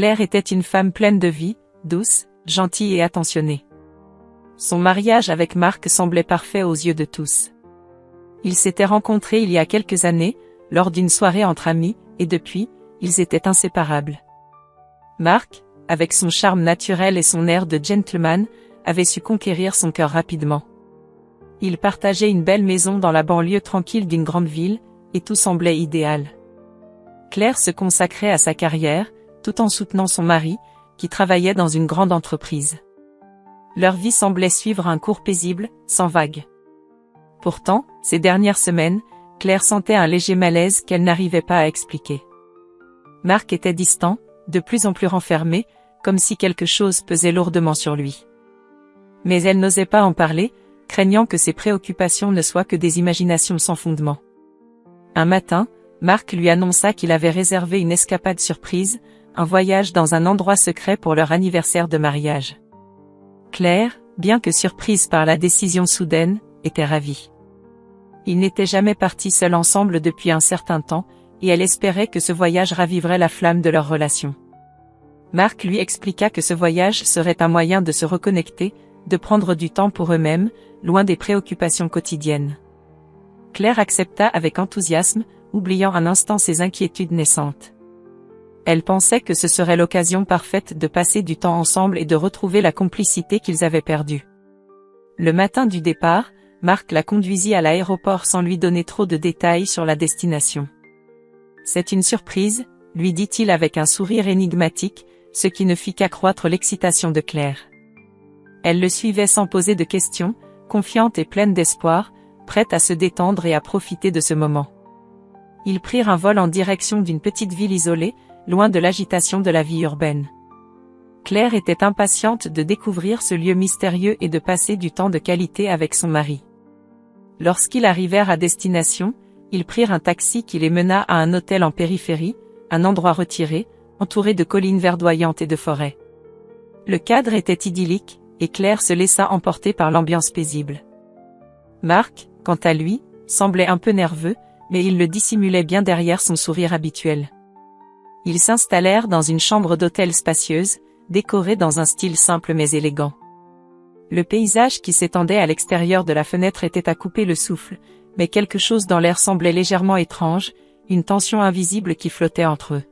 Claire était une femme pleine de vie, douce, gentille et attentionnée. Son mariage avec Marc semblait parfait aux yeux de tous. Ils s'étaient rencontrés il y a quelques années, lors d'une soirée entre amis, et depuis, ils étaient inséparables. Marc, avec son charme naturel et son air de gentleman, avait su conquérir son cœur rapidement. Ils partageaient une belle maison dans la banlieue tranquille d'une grande ville, et tout semblait idéal. Claire se consacrait à sa carrière, tout en soutenant son mari, qui travaillait dans une grande entreprise. Leur vie semblait suivre un cours paisible, sans vagues. Pourtant, ces dernières semaines, Claire sentait un léger malaise qu'elle n'arrivait pas à expliquer. Marc était distant, de plus en plus renfermé, comme si quelque chose pesait lourdement sur lui. Mais elle n'osait pas en parler, craignant que ses préoccupations ne soient que des imaginations sans fondement. Un matin, Marc lui annonça qu'il avait réservé une escapade surprise, un voyage dans un endroit secret pour leur anniversaire de mariage. Claire, bien que surprise par la décision soudaine, était ravie. Ils n'étaient jamais partis seuls ensemble depuis un certain temps, et elle espérait que ce voyage raviverait la flamme de leur relation. Marc lui expliqua que ce voyage serait un moyen de se reconnecter, de prendre du temps pour eux-mêmes, loin des préoccupations quotidiennes. Claire accepta avec enthousiasme, oubliant un instant ses inquiétudes naissantes. Elle pensait que ce serait l'occasion parfaite de passer du temps ensemble et de retrouver la complicité qu'ils avaient perdue. Le matin du départ, Marc la conduisit à l'aéroport sans lui donner trop de détails sur la destination. « C'est une surprise », lui dit-il avec un sourire énigmatique, ce qui ne fit qu'accroître l'excitation de Claire. Elle le suivait sans poser de questions, confiante et pleine d'espoir, prête à se détendre et à profiter de ce moment. Ils prirent un vol en direction d'une petite ville isolée, loin de l'agitation de la vie urbaine. Claire était impatiente de découvrir ce lieu mystérieux et de passer du temps de qualité avec son mari. Lorsqu'ils arrivèrent à destination, ils prirent un taxi qui les mena à un hôtel en périphérie, un endroit retiré, entouré de collines verdoyantes et de forêts. Le cadre était idyllique, et Claire se laissa emporter par l'ambiance paisible. Marc, quant à lui, semblait un peu nerveux, mais il le dissimulait bien derrière son sourire habituel. Ils s'installèrent dans une chambre d'hôtel spacieuse, décorée dans un style simple mais élégant. Le paysage qui s'étendait à l'extérieur de la fenêtre était à couper le souffle, mais quelque chose dans l'air semblait légèrement étrange, une tension invisible qui flottait entre eux.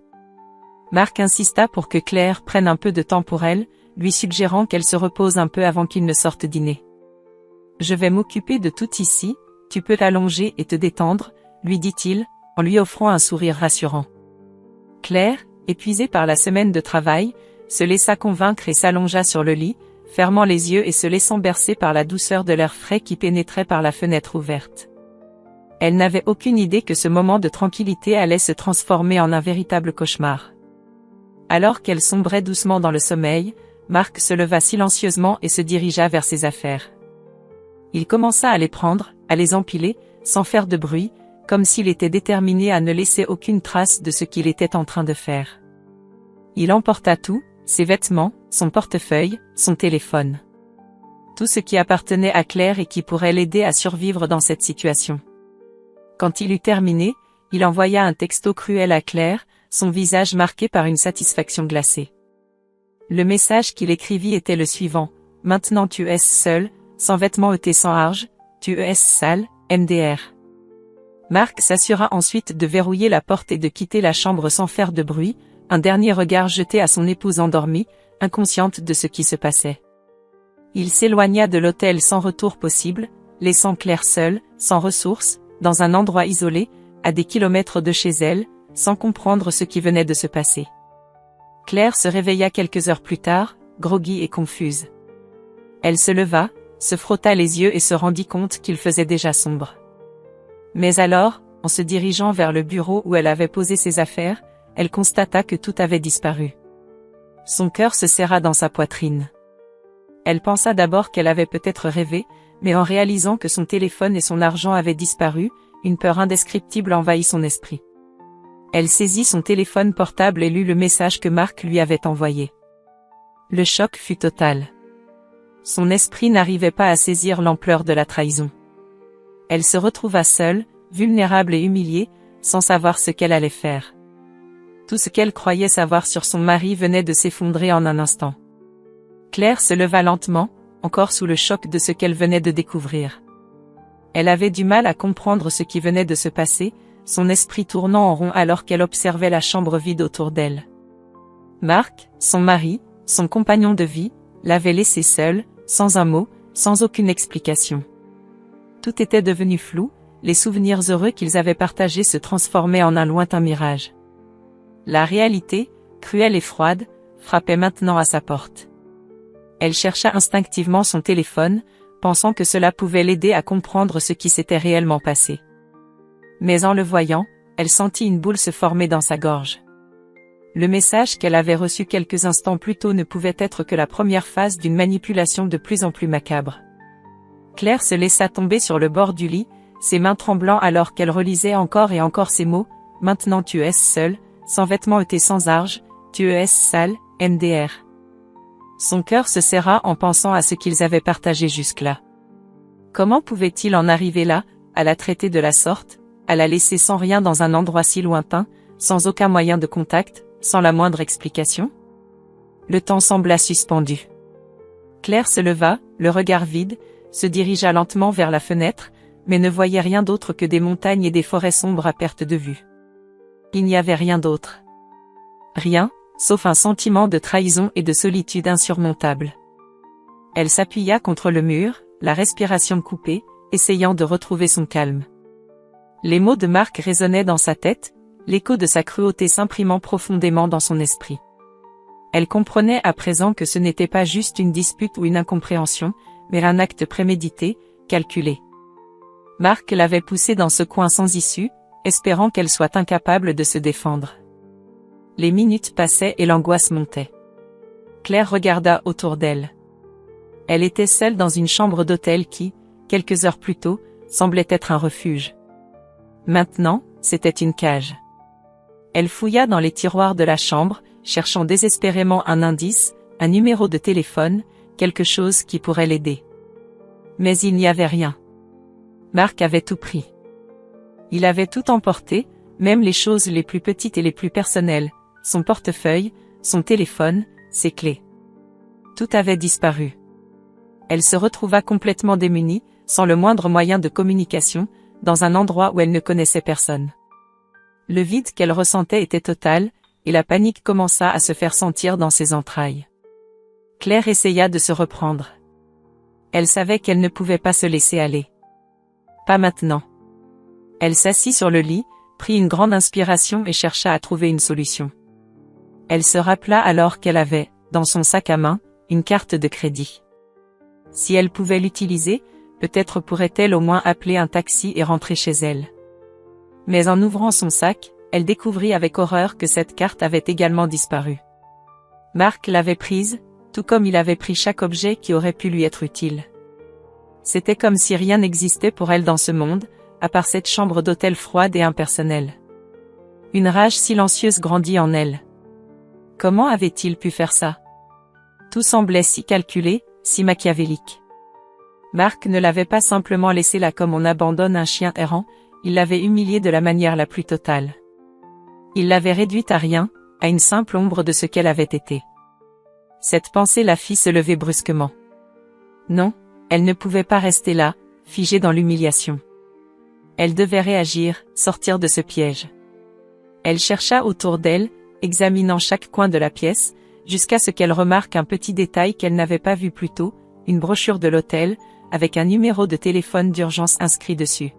Marc insista pour que Claire prenne un peu de temps pour elle, lui suggérant qu'elle se repose un peu avant qu'ils ne sortent dîner. « Je vais m'occuper de tout ici, tu peux t'allonger et te détendre », lui dit-il, en lui offrant un sourire rassurant. Claire, épuisée par la semaine de travail, se laissa convaincre et s'allongea sur le lit, fermant les yeux et se laissant bercer par la douceur de l'air frais qui pénétrait par la fenêtre ouverte. Elle n'avait aucune idée que ce moment de tranquillité allait se transformer en un véritable cauchemar. Alors qu'elle sombrait doucement dans le sommeil, Marc se leva silencieusement et se dirigea vers ses affaires. Il commença à les prendre, à les empiler, sans faire de bruit, comme s'il était déterminé à ne laisser aucune trace de ce qu'il était en train de faire. Il emporta tout, ses vêtements, son portefeuille, son téléphone. Tout ce qui appartenait à Claire et qui pourrait l'aider à survivre dans cette situation. Quand il eut terminé, il envoya un texto cruel à Claire, son visage marqué par une satisfaction glacée. Le message qu'il écrivit était le suivant: « Maintenant tu es seul, sans vêtements et sans arge, tu es sale, MDR. » Marc s'assura ensuite de verrouiller la porte et de quitter la chambre sans faire de bruit, un dernier regard jeté à son épouse endormie, inconsciente de ce qui se passait. Il s'éloigna de l'hôtel sans retour possible, laissant Claire seule, sans ressources, dans un endroit isolé, à des kilomètres de chez elle, sans comprendre ce qui venait de se passer. Claire se réveilla quelques heures plus tard, groggy et confuse. Elle se leva, se frotta les yeux et se rendit compte qu'il faisait déjà sombre. Mais alors, en se dirigeant vers le bureau où elle avait posé ses affaires, elle constata que tout avait disparu. Son cœur se serra dans sa poitrine. Elle pensa d'abord qu'elle avait peut-être rêvé, mais en réalisant que son téléphone et son argent avaient disparu, une peur indescriptible envahit son esprit. Elle saisit son téléphone portable et lut le message que Marc lui avait envoyé. Le choc fut total. Son esprit n'arrivait pas à saisir l'ampleur de la trahison. Elle se retrouva seule, vulnérable et humiliée, sans savoir ce qu'elle allait faire. Tout ce qu'elle croyait savoir sur son mari venait de s'effondrer en un instant. Claire se leva lentement, encore sous le choc de ce qu'elle venait de découvrir. Elle avait du mal à comprendre ce qui venait de se passer, son esprit tournant en rond alors qu'elle observait la chambre vide autour d'elle. Marc, son mari, son compagnon de vie, l'avait laissée seule, sans un mot, sans aucune explication. Tout était devenu flou, les souvenirs heureux qu'ils avaient partagés se transformaient en un lointain mirage. La réalité, cruelle et froide, frappait maintenant à sa porte. Elle chercha instinctivement son téléphone, pensant que cela pouvait l'aider à comprendre ce qui s'était réellement passé. Mais en le voyant, elle sentit une boule se former dans sa gorge. Le message qu'elle avait reçu quelques instants plus tôt ne pouvait être que la première phase d'une manipulation de plus en plus macabre. Claire se laissa tomber sur le bord du lit, ses mains tremblant alors qu'elle relisait encore et encore ces mots, « Maintenant tu es seule, sans vêtements et sans arge, tu es sale, MDR. » Son cœur se serra en pensant à ce qu'ils avaient partagé jusque-là. Comment pouvait-il en arriver là, à la traiter de la sorte, à la laisser sans rien dans un endroit si lointain, sans aucun moyen de contact, sans la moindre explication? Le temps sembla suspendu. Claire se leva, le regard vide, se dirigea lentement vers la fenêtre, mais ne voyait rien d'autre que des montagnes et des forêts sombres à perte de vue. Il n'y avait rien d'autre. Rien, sauf un sentiment de trahison et de solitude insurmontable. Elle s'appuya contre le mur, la respiration coupée, essayant de retrouver son calme. Les mots de Marc résonnaient dans sa tête, l'écho de sa cruauté s'imprimant profondément dans son esprit. Elle comprenait à présent que ce n'était pas juste une dispute ou une incompréhension, mais un acte prémédité, calculé. Marc l'avait poussée dans ce coin sans issue, espérant qu'elle soit incapable de se défendre. Les minutes passaient et l'angoisse montait. Claire regarda autour d'elle. Elle était seule dans une chambre d'hôtel qui, quelques heures plus tôt, semblait être un refuge. Maintenant, c'était une cage. Elle fouilla dans les tiroirs de la chambre, cherchant désespérément un indice, un numéro de téléphone, quelque chose qui pourrait l'aider. Mais il n'y avait rien. Marc avait tout pris. Il avait tout emporté, même les choses les plus petites et les plus personnelles, son portefeuille, son téléphone, ses clés. Tout avait disparu. Elle se retrouva complètement démunie, sans le moindre moyen de communication, dans un endroit où elle ne connaissait personne. Le vide qu'elle ressentait était total, et la panique commença à se faire sentir dans ses entrailles. Claire essaya de se reprendre. Elle savait qu'elle ne pouvait pas se laisser aller. Pas maintenant. Elle s'assit sur le lit, prit une grande inspiration et chercha à trouver une solution. Elle se rappela alors qu'elle avait, dans son sac à main, une carte de crédit. Si elle pouvait l'utiliser, peut-être pourrait-elle au moins appeler un taxi et rentrer chez elle. Mais en ouvrant son sac, elle découvrit avec horreur que cette carte avait également disparu. Marc l'avait prise, tout comme il avait pris chaque objet qui aurait pu lui être utile. C'était comme si rien n'existait pour elle dans ce monde, à part cette chambre d'hôtel froide et impersonnelle. Une rage silencieuse grandit en elle. Comment avait-il pu faire ça? Tout semblait si calculé, si machiavélique. Marc ne l'avait pas simplement laissée là comme on abandonne un chien errant, il l'avait humiliée de la manière la plus totale. Il l'avait réduite à rien, à une simple ombre de ce qu'elle avait été. Cette pensée la fit se lever brusquement. Non, elle ne pouvait pas rester là, figée dans l'humiliation. Elle devait réagir, sortir de ce piège. Elle chercha autour d'elle, examinant chaque coin de la pièce, jusqu'à ce qu'elle remarque un petit détail qu'elle n'avait pas vu plus tôt, une brochure de l'hôtel, avec un numéro de téléphone d'urgence inscrit dessus.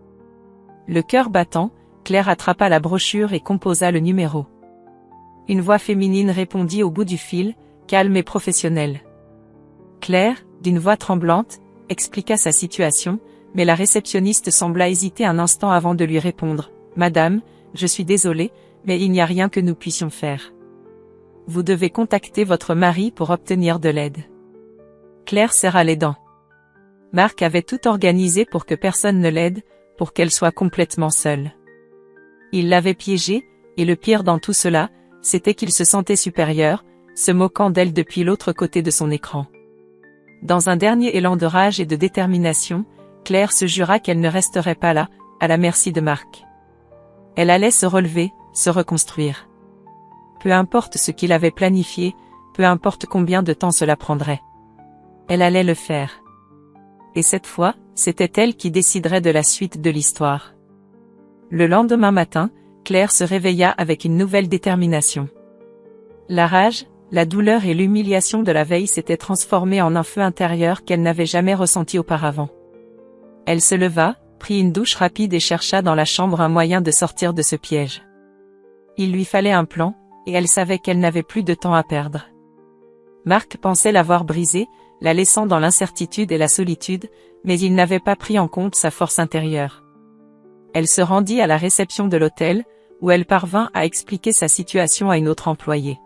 Le cœur battant, Claire attrapa la brochure et composa le numéro. Une voix féminine répondit au bout du fil, calme et professionnelle. Claire, d'une voix tremblante, expliqua sa situation, mais la réceptionniste sembla hésiter un instant avant de lui répondre. « Madame, je suis désolée, mais il n'y a rien que nous puissions faire. Vous devez contacter votre mari pour obtenir de l'aide. » Claire serra les dents. Marc avait tout organisé pour que personne ne l'aide, pour qu'elle soit complètement seule. Il l'avait piégée, et le pire dans tout cela, c'était qu'il se sentait supérieur, se moquant d'elle depuis l'autre côté de son écran. Dans un dernier élan de rage et de détermination, Claire se jura qu'elle ne resterait pas là, à la merci de Marc. Elle allait se relever, se reconstruire. Peu importe ce qu'il avait planifié, peu importe combien de temps cela prendrait. Elle allait le faire. Et cette fois, c'était elle qui déciderait de la suite de l'histoire. Le lendemain matin, Claire se réveilla avec une nouvelle détermination. La rage, la douleur et l'humiliation de la veille s'étaient transformées en un feu intérieur qu'elle n'avait jamais ressenti auparavant. Elle se leva, prit une douche rapide et chercha dans la chambre un moyen de sortir de ce piège. Il lui fallait un plan, et elle savait qu'elle n'avait plus de temps à perdre. Marc pensait l'avoir brisée, la laissant dans l'incertitude et la solitude, mais il n'avait pas pris en compte sa force intérieure. Elle se rendit à la réception de l'hôtel, où elle parvint à expliquer sa situation à une autre employée.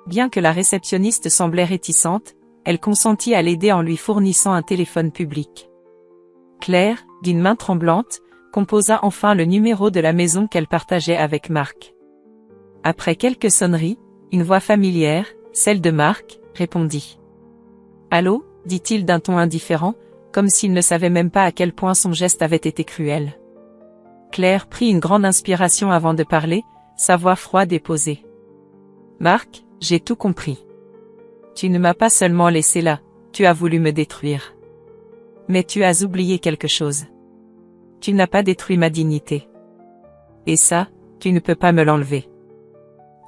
Bien que la réceptionniste semblait réticente, elle consentit à l'aider en lui fournissant un téléphone public. Claire, d'une main tremblante, composa enfin le numéro de la maison qu'elle partageait avec Marc. Après quelques sonneries, une voix familière, celle de Marc, répondit. « Allô » dit-il d'un ton indifférent, comme s'il ne savait même pas à quel point son geste avait été cruel. Claire prit une grande inspiration avant de parler, sa voix froide et posée. « Marc, j'ai tout compris. Tu ne m'as pas seulement laissé là, tu as voulu me détruire. Mais tu as oublié quelque chose. Tu n'as pas détruit ma dignité. Et ça, tu ne peux pas me l'enlever. »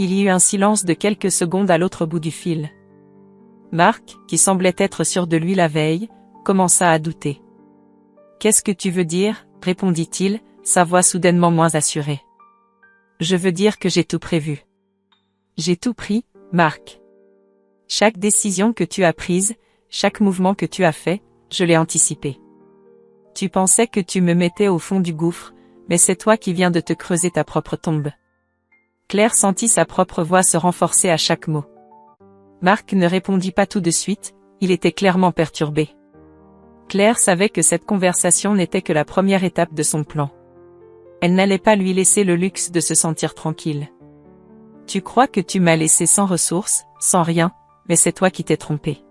Il y eut un silence de quelques secondes à l'autre bout du fil. Marc, qui semblait être sûr de lui la veille, commença à douter. « Qu'est-ce que tu veux dire ?» répondit-il, sa voix soudainement moins assurée. « Je veux dire que j'ai tout prévu. J'ai tout pris, Marc. Chaque décision que tu as prise, chaque mouvement que tu as fait, je l'ai anticipé. Tu pensais que tu me mettais au fond du gouffre, mais c'est toi qui viens de te creuser ta propre tombe. » Claire sentit sa propre voix se renforcer à chaque mot. Marc ne répondit pas tout de suite, il était clairement perturbé. Claire savait que cette conversation n'était que la première étape de son plan. Elle n'allait pas lui laisser le luxe de se sentir tranquille. « Tu crois que tu m'as laissé sans ressources, sans rien, mais c'est toi qui t'es trompé.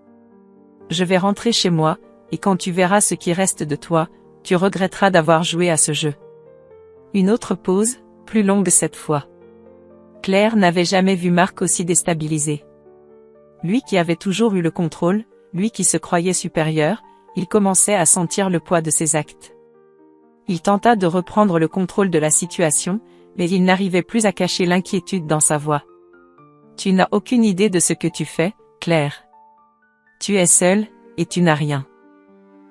Je vais rentrer chez moi, et quand tu verras ce qui reste de toi, tu regretteras d'avoir joué à ce jeu. » Une autre pause, plus longue cette fois. Claire n'avait jamais vu Marc aussi déstabilisé. Lui qui avait toujours eu le contrôle, lui qui se croyait supérieur, il commençait à sentir le poids de ses actes. Il tenta de reprendre le contrôle de la situation, mais il n'arrivait plus à cacher l'inquiétude dans sa voix. « Tu n'as aucune idée de ce que tu fais, Claire. Tu es seule, et tu n'as rien.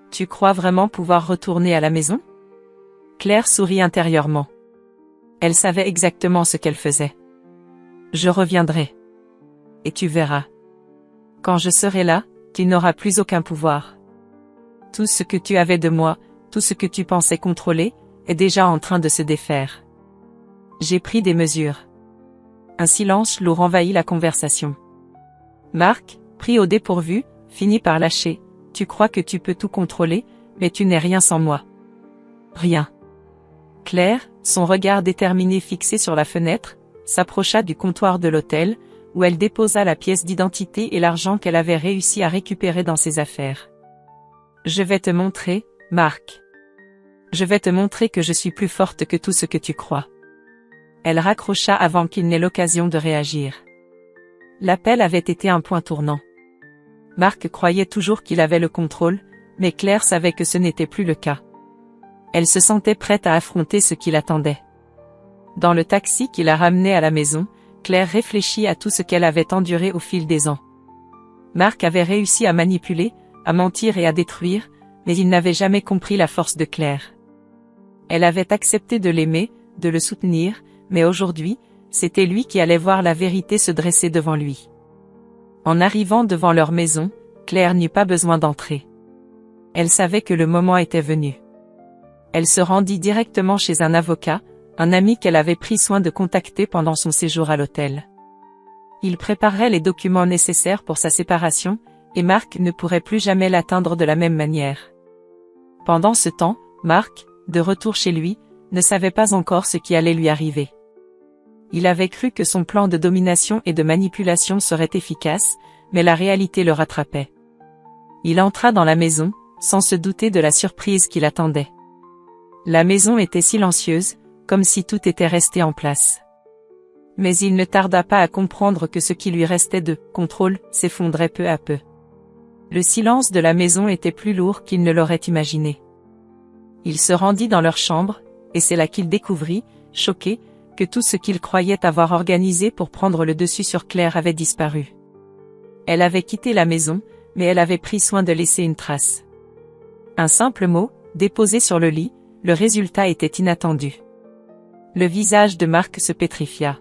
Tu crois vraiment pouvoir retourner à la maison ?» Claire sourit intérieurement. Elle savait exactement ce qu'elle faisait. « Je reviendrai. Et tu verras. Quand je serai là, tu n'auras plus aucun pouvoir. Tout ce que tu avais de moi, tout ce que tu pensais contrôler, est déjà en train de se défaire. J'ai pris des mesures. » Un silence lourd envahit la conversation. Marc, pris au dépourvu, finit par lâcher. « Tu crois que tu peux tout contrôler, mais tu n'es rien sans moi. » Rien. Claire, son regard déterminé fixé sur la fenêtre, s'approcha du comptoir de l'hôtel, où elle déposa la pièce d'identité et l'argent qu'elle avait réussi à récupérer dans ses affaires. « Je vais te montrer, Marc. Je vais te montrer que je suis plus forte que tout ce que tu crois. » Elle raccrocha avant qu'il n'ait l'occasion de réagir. L'appel avait été un point tournant. Marc croyait toujours qu'il avait le contrôle, mais Claire savait que ce n'était plus le cas. Elle se sentait prête à affronter ce qui l'attendait. Dans le taxi qui la ramenait à la maison, Claire réfléchit à tout ce qu'elle avait enduré au fil des ans. Marc avait réussi à manipuler, à mentir et à détruire, mais il n'avait jamais compris la force de Claire. Elle avait accepté de l'aimer, de le soutenir, mais aujourd'hui, c'était lui qui allait voir la vérité se dresser devant lui. En arrivant devant leur maison, Claire n'eut pas besoin d'entrer. Elle savait que le moment était venu. Elle se rendit directement chez un avocat, un ami qu'elle avait pris soin de contacter pendant son séjour à l'hôtel. Il préparerait les documents nécessaires pour sa séparation, et Marc ne pourrait plus jamais l'atteindre de la même manière. Pendant ce temps, Marc, de retour chez lui, ne savait pas encore ce qui allait lui arriver. Il avait cru que son plan de domination et de manipulation serait efficace, mais la réalité le rattrapait. Il entra dans la maison, sans se douter de la surprise qui l'attendait. La maison était silencieuse, comme si tout était resté en place. Mais il ne tarda pas à comprendre que ce qui lui restait de contrôle s'effondrait peu à peu. Le silence de la maison était plus lourd qu'il ne l'aurait imaginé. Il se rendit dans leur chambre, et c'est là qu'il découvrit, choqué, que tout ce qu'il croyait avoir organisé pour prendre le dessus sur Claire avait disparu. Elle avait quitté la maison, mais elle avait pris soin de laisser une trace. Un simple mot, déposé sur le lit, le résultat était inattendu. Le visage de Marc se pétrifia.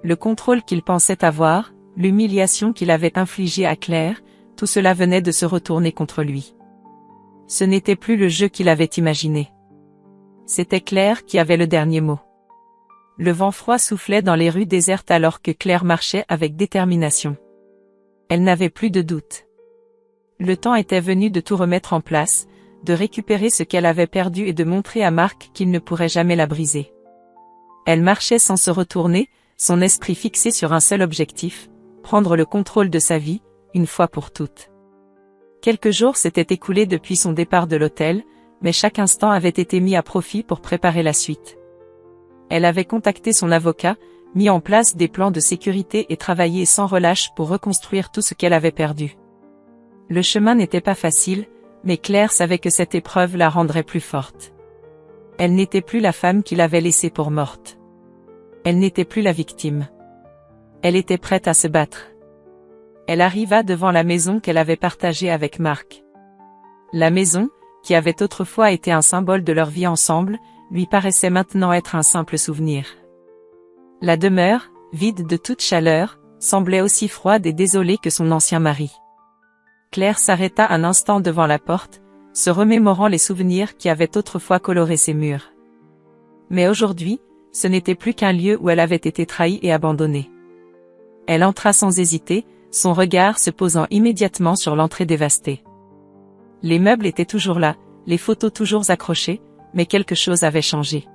Le contrôle qu'il pensait avoir, l'humiliation qu'il avait infligée à Claire, tout cela venait de se retourner contre lui. Ce n'était plus le jeu qu'il avait imaginé. C'était Claire qui avait le dernier mot. Le vent froid soufflait dans les rues désertes alors que Claire marchait avec détermination. Elle n'avait plus de doute. Le temps était venu de tout remettre en place, de récupérer ce qu'elle avait perdu et de montrer à Marc qu'il ne pourrait jamais la briser. Elle marchait sans se retourner, son esprit fixé sur un seul objectif, prendre le contrôle de sa vie, une fois pour toutes. Quelques jours s'étaient écoulés depuis son départ de l'hôtel, mais chaque instant avait été mis à profit pour préparer la suite. Elle avait contacté son avocat, mis en place des plans de sécurité et travaillé sans relâche pour reconstruire tout ce qu'elle avait perdu. Le chemin n'était pas facile, mais Claire savait que cette épreuve la rendrait plus forte. Elle n'était plus la femme qu'il avait laissée pour morte. Elle n'était plus la victime. Elle était prête à se battre. Elle arriva devant la maison qu'elle avait partagée avec Marc. La maison, qui avait autrefois été un symbole de leur vie ensemble, lui paraissait maintenant être un simple souvenir. La demeure, vide de toute chaleur, semblait aussi froide et désolée que son ancien mari. Claire s'arrêta un instant devant la porte, se remémorant les souvenirs qui avaient autrefois coloré ses murs. Mais aujourd'hui, ce n'était plus qu'un lieu où elle avait été trahie et abandonnée. Elle entra sans hésiter, son regard se posant immédiatement sur l'entrée dévastée. Les meubles étaient toujours là, les photos toujours accrochées, mais quelque chose avait changé.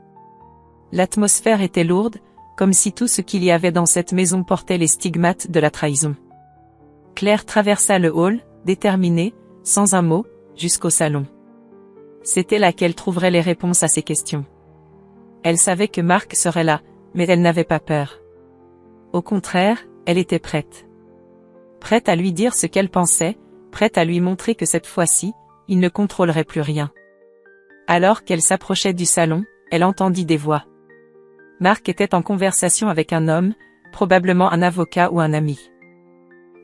L'atmosphère était lourde, comme si tout ce qu'il y avait dans cette maison portait les stigmates de la trahison. Claire traversa le hall, déterminée, sans un mot, jusqu'au salon. C'était là qu'elle trouverait les réponses à ses questions. Elle savait que Marc serait là, mais elle n'avait pas peur. Au contraire, elle était prête. Prête à lui dire ce qu'elle pensait, prête à lui montrer que cette fois-ci, il ne contrôlerait plus rien. Alors qu'elle s'approchait du salon, elle entendit des voix. Marc était en conversation avec un homme, probablement un avocat ou un ami.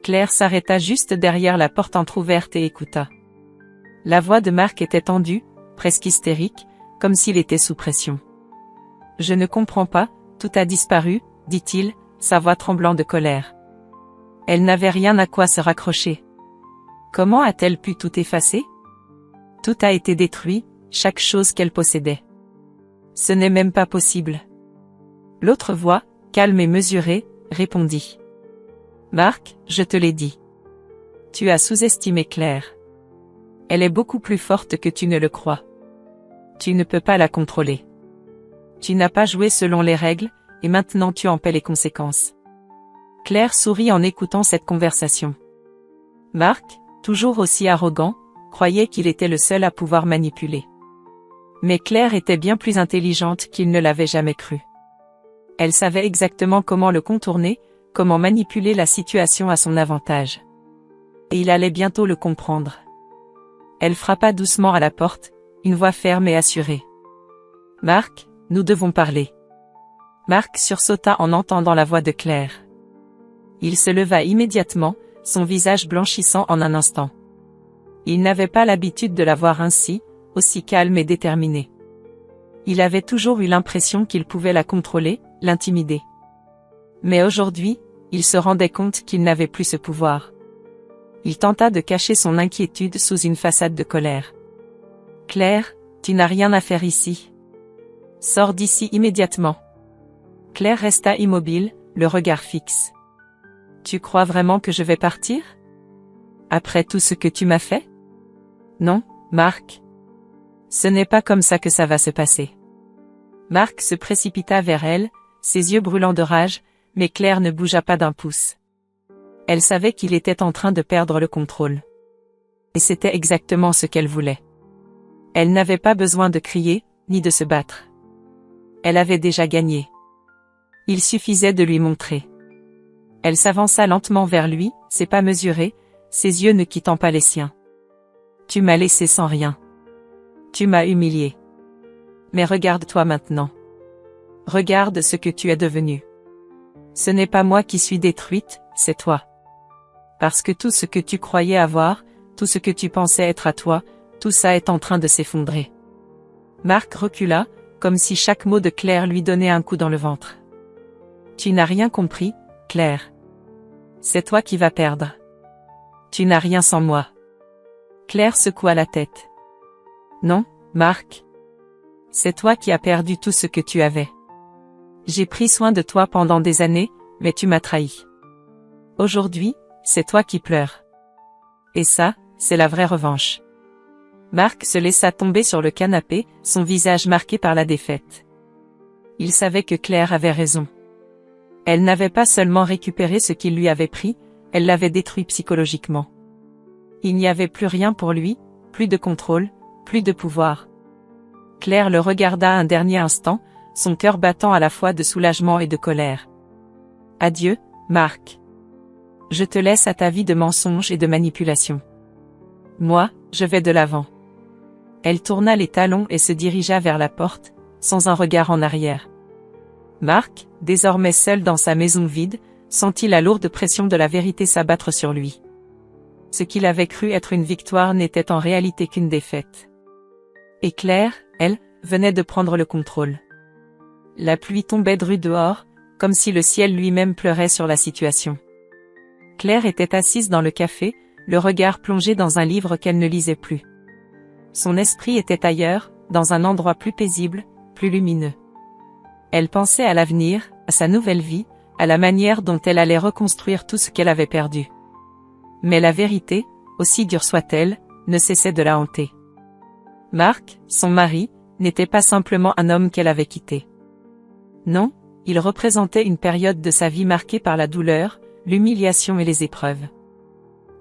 Claire s'arrêta juste derrière la porte entr'ouverte et écouta. La voix de Marc était tendue, presque hystérique, comme s'il était sous pression. « Je ne comprends pas, tout a disparu, dit-il, sa voix tremblant de colère. Elle n'avait rien à quoi se raccrocher. Comment a-t-elle pu tout effacer? Tout a été détruit, chaque chose qu'elle possédait. Ce n'est même pas possible. L'autre voix, calme et mesurée, répondit. Marc, je te l'ai dit. Tu as sous-estimé Claire. Elle est beaucoup plus forte que tu ne le crois. Tu ne peux pas la contrôler. Tu n'as pas joué selon les règles, et maintenant tu en paies les conséquences. Claire sourit en écoutant cette conversation. Marc, toujours aussi arrogant, croyait qu'il était le seul à pouvoir manipuler. Mais Claire était bien plus intelligente qu'il ne l'avait jamais cru. Elle savait exactement comment le contourner, comment manipuler la situation à son avantage. Et il allait bientôt le comprendre. Elle frappa doucement à la porte, une voix ferme et assurée. Marc, nous devons parler. Marc sursauta en entendant la voix de Claire. Il se leva immédiatement, son visage blanchissant en un instant. Il n'avait pas l'habitude de la voir ainsi, aussi calme et déterminée. Il avait toujours eu l'impression qu'il pouvait la contrôler, l'intimider. Mais aujourd'hui, il se rendait compte qu'il n'avait plus ce pouvoir. Il tenta de cacher son inquiétude sous une façade de colère. « Claire, tu n'as rien à faire ici. Sors d'ici immédiatement. » Claire resta immobile, le regard fixe. « Tu crois vraiment que je vais partir? Après tout ce que tu m'as fait? Non, Marc. Ce n'est pas comme ça que ça va se passer. » Marc se précipita vers elle, ses yeux brûlants de rage, mais Claire ne bougea pas d'un pouce. Elle savait qu'il était en train de perdre le contrôle. Et c'était exactement ce qu'elle voulait. Elle n'avait pas besoin de crier, ni de se battre. Elle avait déjà gagné. Il suffisait de lui montrer. Elle s'avança lentement vers lui, ses pas mesurés, ses yeux ne quittant pas les siens. Tu m'as laissé sans rien. Tu m'as humilié. Mais regarde-toi maintenant. Regarde ce que tu es devenu. Ce n'est pas moi qui suis détruite, c'est toi. Parce que tout ce que tu croyais avoir, tout ce que tu pensais être à toi, tout ça est en train de s'effondrer. Marc recula, comme si chaque mot de Claire lui donnait un coup dans le ventre. Tu n'as rien compris, Claire. C'est toi qui vas perdre. Tu n'as rien sans moi. Claire secoua la tête. Non, Marc. C'est toi qui as perdu tout ce que tu avais. J'ai pris soin de toi pendant des années, mais tu m'as trahi. Aujourd'hui, c'est toi qui pleures. Et ça, c'est la vraie revanche. Marc se laissa tomber sur le canapé, son visage marqué par la défaite. Il savait que Claire avait raison. Elle n'avait pas seulement récupéré ce qu'il lui avait pris, elle l'avait détruit psychologiquement. Il n'y avait plus rien pour lui, plus de contrôle, plus de pouvoir. Claire le regarda un dernier instant, son cœur battant à la fois de soulagement et de colère. Adieu, Marc. Je te laisse à ta vie de mensonges et de manipulation. Moi, je vais de l'avant. Elle tourna les talons et se dirigea vers la porte, sans un regard en arrière. Marc, désormais seul dans sa maison vide, sentit la lourde pression de la vérité s'abattre sur lui. Ce qu'il avait cru être une victoire n'était en réalité qu'une défaite. Et Claire, elle, venait de prendre le contrôle. La pluie tombait dru dehors, comme si le ciel lui-même pleurait sur la situation. Claire était assise dans le café, le regard plongé dans un livre qu'elle ne lisait plus. Son esprit était ailleurs, dans un endroit plus paisible, plus lumineux. Elle pensait à l'avenir, à sa nouvelle vie, à la manière dont elle allait reconstruire tout ce qu'elle avait perdu. Mais la vérité, aussi dure soit-elle, ne cessait de la hanter. Marc, son mari, n'était pas simplement un homme qu'elle avait quitté. Non, il représentait une période de sa vie marquée par la douleur, l'humiliation et les épreuves.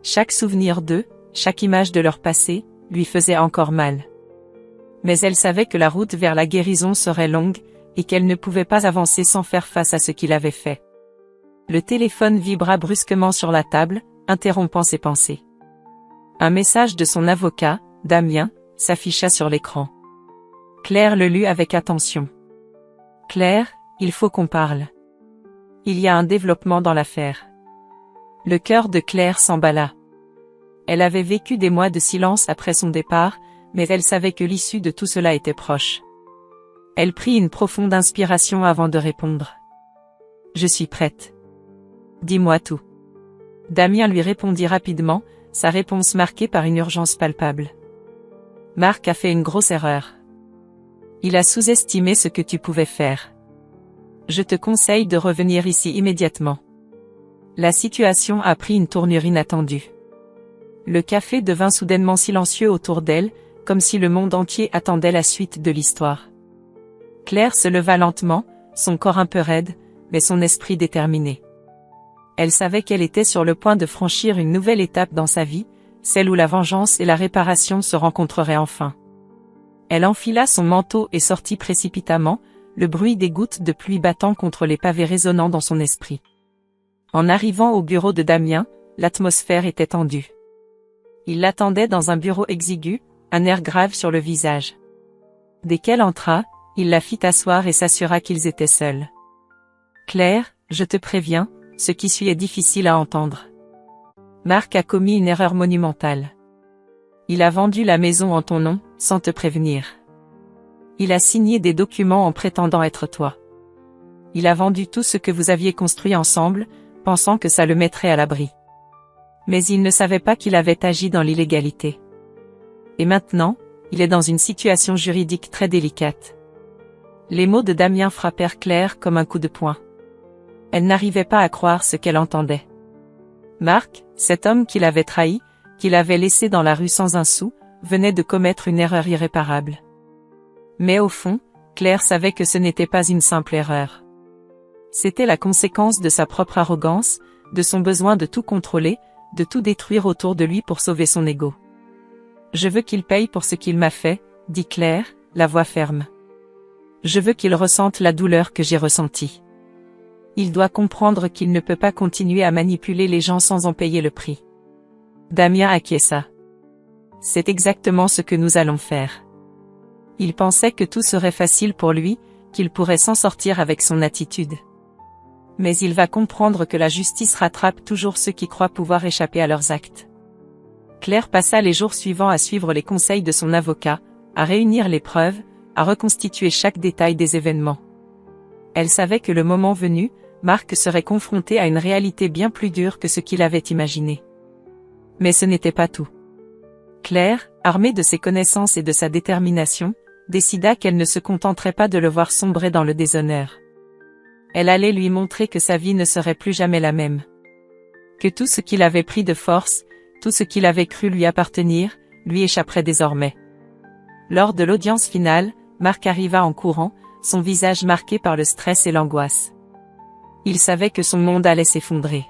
Chaque souvenir d'eux, chaque image de leur passé, lui faisait encore mal. Mais elle savait que la route vers la guérison serait longue, et qu'elle ne pouvait pas avancer sans faire face à ce qu'il avait fait. Le téléphone vibra brusquement sur la table, interrompant ses pensées. Un message de son avocat, Damien, s'afficha sur l'écran. Claire le lut avec attention. Claire, il faut qu'on parle. Il y a un développement dans l'affaire. Le cœur de Claire s'emballa. Elle avait vécu des mois de silence après son départ, mais elle savait que l'issue de tout cela était proche. Elle prit une profonde inspiration avant de répondre. Je suis prête. Dis-moi tout. Damien lui répondit rapidement, sa réponse marquée par une urgence palpable. Marc a fait une grosse erreur. Il a sous-estimé ce que tu pouvais faire. Je te conseille de revenir ici immédiatement. La situation a pris une tournure inattendue. Le café devint soudainement silencieux autour d'elle, comme si le monde entier attendait la suite de l'histoire. Claire se leva lentement, son corps un peu raide, mais son esprit déterminé. Elle savait qu'elle était sur le point de franchir une nouvelle étape dans sa vie, celle où la vengeance et la réparation se rencontreraient enfin. Elle enfila son manteau et sortit précipitamment, le bruit des gouttes de pluie battant contre les pavés résonnant dans son esprit. En arrivant au bureau de Damien, l'atmosphère était tendue. Il l'attendait dans un bureau exigu, un air grave sur le visage. Dès qu'elle entra, il la fit asseoir et s'assura qu'ils étaient seuls. « Claire, je te préviens, ce qui suit est difficile à entendre. Marc a commis une erreur monumentale. Il a vendu la maison en ton nom, sans te prévenir. Il a signé des documents en prétendant être toi. Il a vendu tout ce que vous aviez construit ensemble, pensant que ça le mettrait à l'abri. Mais il ne savait pas qu'il avait agi dans l'illégalité. Et maintenant, il est dans une situation juridique très délicate. » Les mots de Damien frappèrent Claire comme un coup de poing. Elle n'arrivait pas à croire ce qu'elle entendait. Marc, cet homme qui l'avait trahi, qui l'avait laissé dans la rue sans un sou, venait de commettre une erreur irréparable. Mais au fond, Claire savait que ce n'était pas une simple erreur. C'était la conséquence de sa propre arrogance, de son besoin de tout contrôler, de tout détruire autour de lui pour sauver son ego. « Je veux qu'il paye pour ce qu'il m'a fait, » dit Claire, la voix ferme. « Je veux qu'il ressente la douleur que j'ai ressentie. Il doit comprendre qu'il ne peut pas continuer à manipuler les gens sans en payer le prix. Damien acquiesça. C'est exactement ce que nous allons faire. Il pensait que tout serait facile pour lui, qu'il pourrait s'en sortir avec son attitude. Mais il va comprendre que la justice rattrape toujours ceux qui croient pouvoir échapper à leurs actes. Claire passa les jours suivants à suivre les conseils de son avocat, à réunir les preuves, à reconstituer chaque détail des événements. Elle savait que le moment venu, Marc serait confronté à une réalité bien plus dure que ce qu'il avait imaginé. Mais ce n'était pas tout. Claire, armée de ses connaissances et de sa détermination, décida qu'elle ne se contenterait pas de le voir sombrer dans le déshonneur. Elle allait lui montrer que sa vie ne serait plus jamais la même. Que tout ce qu'il avait pris de force, tout ce qu'il avait cru lui appartenir, lui échapperait désormais. Lors de l'audience finale, Marc arriva en courant, son visage marqué par le stress et l'angoisse. Il savait que son monde allait s'effondrer.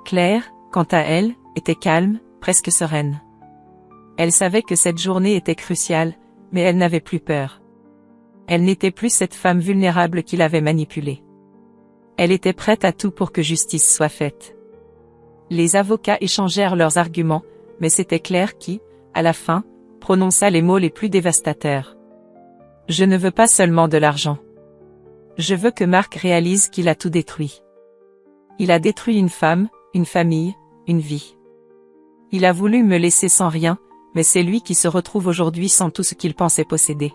Claire, quant à elle, était calme, presque sereine. Elle savait que cette journée était cruciale, mais elle n'avait plus peur. Elle n'était plus cette femme vulnérable qu'il avait manipulée. Elle était prête à tout pour que justice soit faite. Les avocats échangèrent leurs arguments, mais c'était Claire qui, à la fin, prononça les mots les plus dévastateurs. « Je ne veux pas seulement de l'argent. Je veux que Marc réalise qu'il a tout détruit. Il a détruit une femme, une famille, une vie. Il a voulu me laisser sans rien, mais c'est lui qui se retrouve aujourd'hui sans tout ce qu'il pensait posséder. »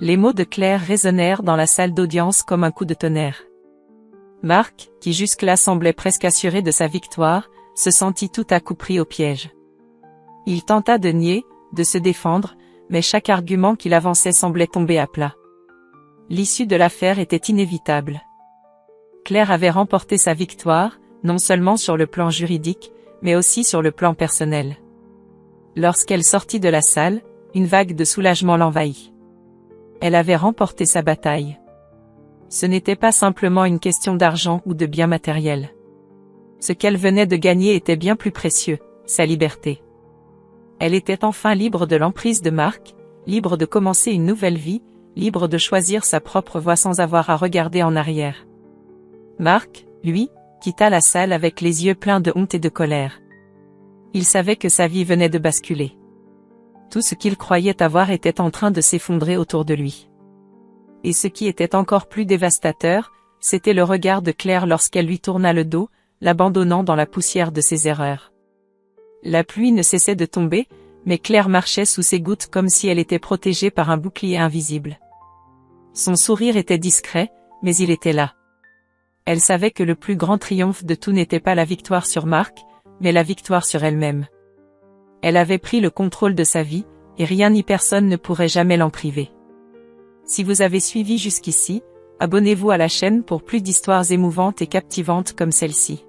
Les mots de Claire résonnèrent dans la salle d'audience comme un coup de tonnerre. Marc, qui jusque-là semblait presque assuré de sa victoire, se sentit tout à coup pris au piège. Il tenta de nier, de se défendre, mais chaque argument qu'il avançait semblait tomber à plat. L'issue de l'affaire était inévitable. Claire avait remporté sa victoire, non seulement sur le plan juridique, mais aussi sur le plan personnel. Lorsqu'elle sortit de la salle, une vague de soulagement l'envahit. Elle avait remporté sa bataille. Ce n'était pas simplement une question d'argent ou de biens matériels. Ce qu'elle venait de gagner était bien plus précieux, sa liberté. Elle était enfin libre de l'emprise de Marc, libre de commencer une nouvelle vie, libre de choisir sa propre voie sans avoir à regarder en arrière. Marc, lui, quitta la salle avec les yeux pleins de honte et de colère. Il savait que sa vie venait de basculer. Tout ce qu'il croyait avoir était en train de s'effondrer autour de lui. Et ce qui était encore plus dévastateur, c'était le regard de Claire lorsqu'elle lui tourna le dos, l'abandonnant dans la poussière de ses erreurs. La pluie ne cessait de tomber, mais Claire marchait sous ses gouttes comme si elle était protégée par un bouclier invisible. Son sourire était discret, mais il était là. Elle savait que le plus grand triomphe de tout n'était pas la victoire sur Marc, mais la victoire sur elle-même. Elle avait pris le contrôle de sa vie, et rien ni personne ne pourrait jamais l'en priver. Si vous avez suivi jusqu'ici, abonnez-vous à la chaîne pour plus d'histoires émouvantes et captivantes comme celle-ci.